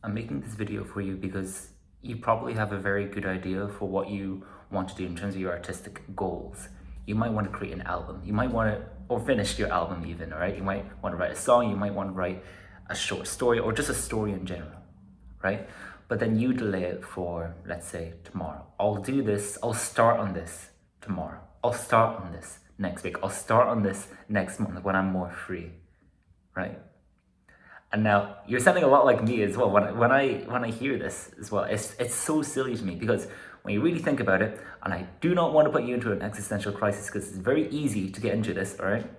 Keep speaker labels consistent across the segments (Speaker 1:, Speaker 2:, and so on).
Speaker 1: I'm making this video for you because you probably have a very good idea for what you want to do in terms of your artistic goals. You might want to create an album. You might want to, or finish your album even, all right? You might want to write a song. You might want to write a short story or just a story in general, right? But then you delay it for, let's say, tomorrow. I'll do this. I'll start on this tomorrow. I'll start on this next week. I'll start on this next month when I'm more free, right? And now you're sounding a lot like me as well. When I hear this as well, it's so silly to me because when you really think about it, and I do not want to put you into an existential crisis because it's very easy to get into this, all right?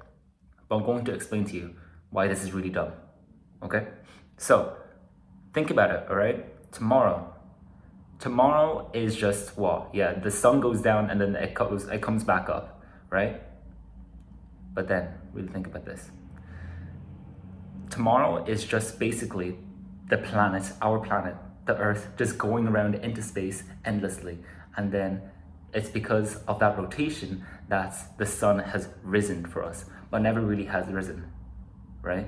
Speaker 1: But I'm going to explain to you why this is really dumb. Okay? So think about it, all right? Tomorrow is just what? Yeah, the sun goes down and then it comes back up, right? But then really think about this. Tomorrow is just basically the planet, our planet, the Earth, just going around into space endlessly. And then it's because of that rotation that the sun has risen for us, but never really has risen, right?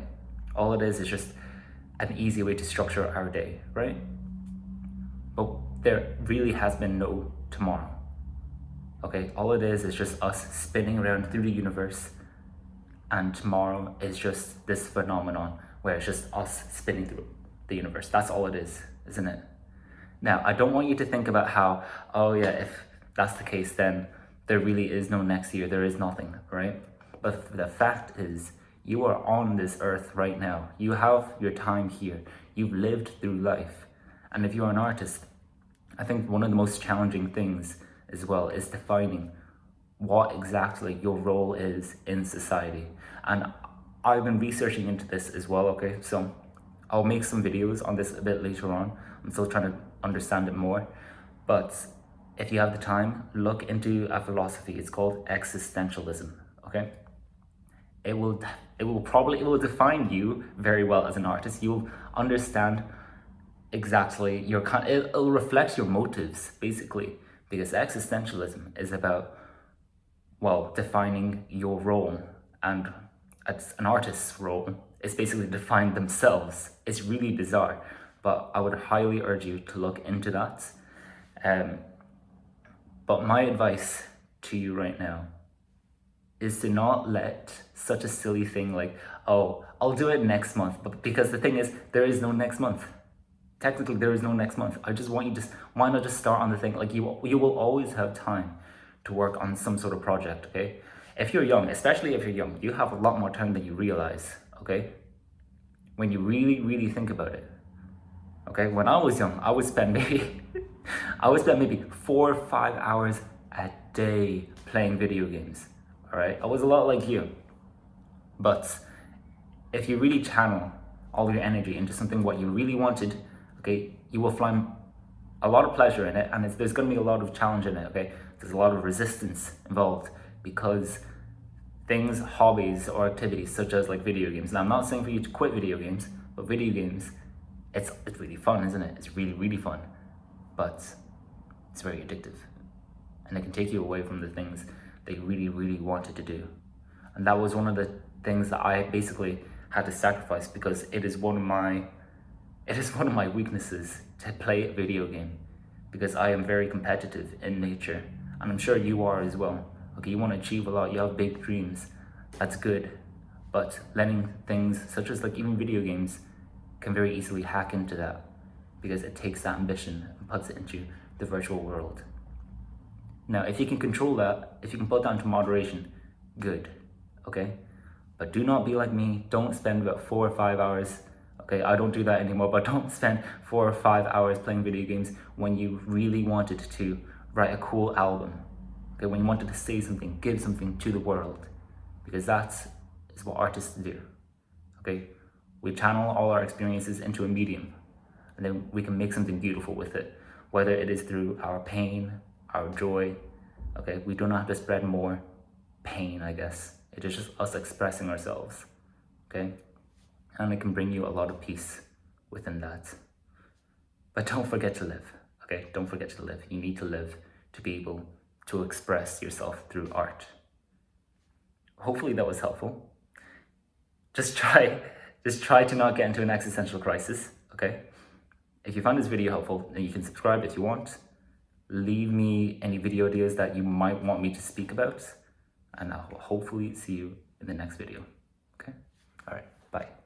Speaker 1: All it is just an easy way to structure our day, right? But there really has been no tomorrow, okay? All it is just us spinning around through the universe, and tomorrow is just this phenomenon where it's just us spinning through the universe. That's all it is, isn't it? Now, I don't want you to think about how, oh yeah, if that's the case, then there really is no next year, there is nothing, right? But the fact is, you are on this earth right now. You have your time here. You've lived through life. And if you're an artist, I think one of the most challenging things as well is defining what exactly your role is in society. And I've been researching into this as well, okay? So I'll make some videos on this a bit later on. I'm still trying to understand it more. But if you have the time, look into a philosophy. It's called Existentialism, okay? It will define you very well as an artist. You'll understand exactly it'll reflect your motives, basically, because existentialism is about, well, defining your role, and an artist's role is basically define themselves. It's really bizarre, but I would highly urge you to look into that. But my advice to you right now is to not let such a silly thing like, oh, I'll do it next month, but because the thing is, there is no next month. Technically, there is no next month. I just want you to, why not just start on the thing? Like you will always have time to work on some sort of project, okay? If you're young, especially if you're young, you have a lot more time than you realize, okay? When you really, really think about it, okay? When I was young, I would spend maybe, I would spend maybe 4 or 5 hours a day playing video games, all right? I was a lot like you. But if you really channel all your energy into something what you really wanted, okay, you will find a lot of pleasure in it, and there's going to be a lot of challenge in it, okay? There's a lot of resistance involved because things, hobbies or activities such as like video games. Now, I'm not saying for you to quit video games, but video games, it's really fun, isn't it? It's really, really fun, but it's very addictive, and it can take you away from the things that you really, really wanted to do. And that was one of the things that I basically had to sacrifice because it is one of my weaknesses to play a video game, because I am very competitive in nature, and I'm sure you are as well. Okay, you want to achieve a lot, you have big dreams, that's good, but letting things such as like even video games can very easily hack into that, because it takes that ambition and puts it into the virtual world. Now, if you can control that, if you can put that into moderation, good, okay? But do not be like me. Don't spend about 4 or 5 hours. Okay, I don't do that anymore, but don't spend 4 or 5 hours playing video games when you really wanted to write a cool album. Okay, when you wanted to say something, give something to the world, because that is what artists do. Okay, we channel all our experiences into a medium, and then we can make something beautiful with it, whether it is through our pain, our joy. Okay, we do not have to spread more pain, I guess. It is just us expressing ourselves, okay? And it can bring you a lot of peace within that. But don't forget to live, okay? Don't forget to live. You need to live to be able to express yourself through art. Hopefully that was helpful. Just try to not get into an existential crisis, okay? If you found this video helpful, then you can subscribe if you want. Leave me any video ideas that you might want me to speak about, and I'll hopefully see you in the next video. Okay? All right, bye.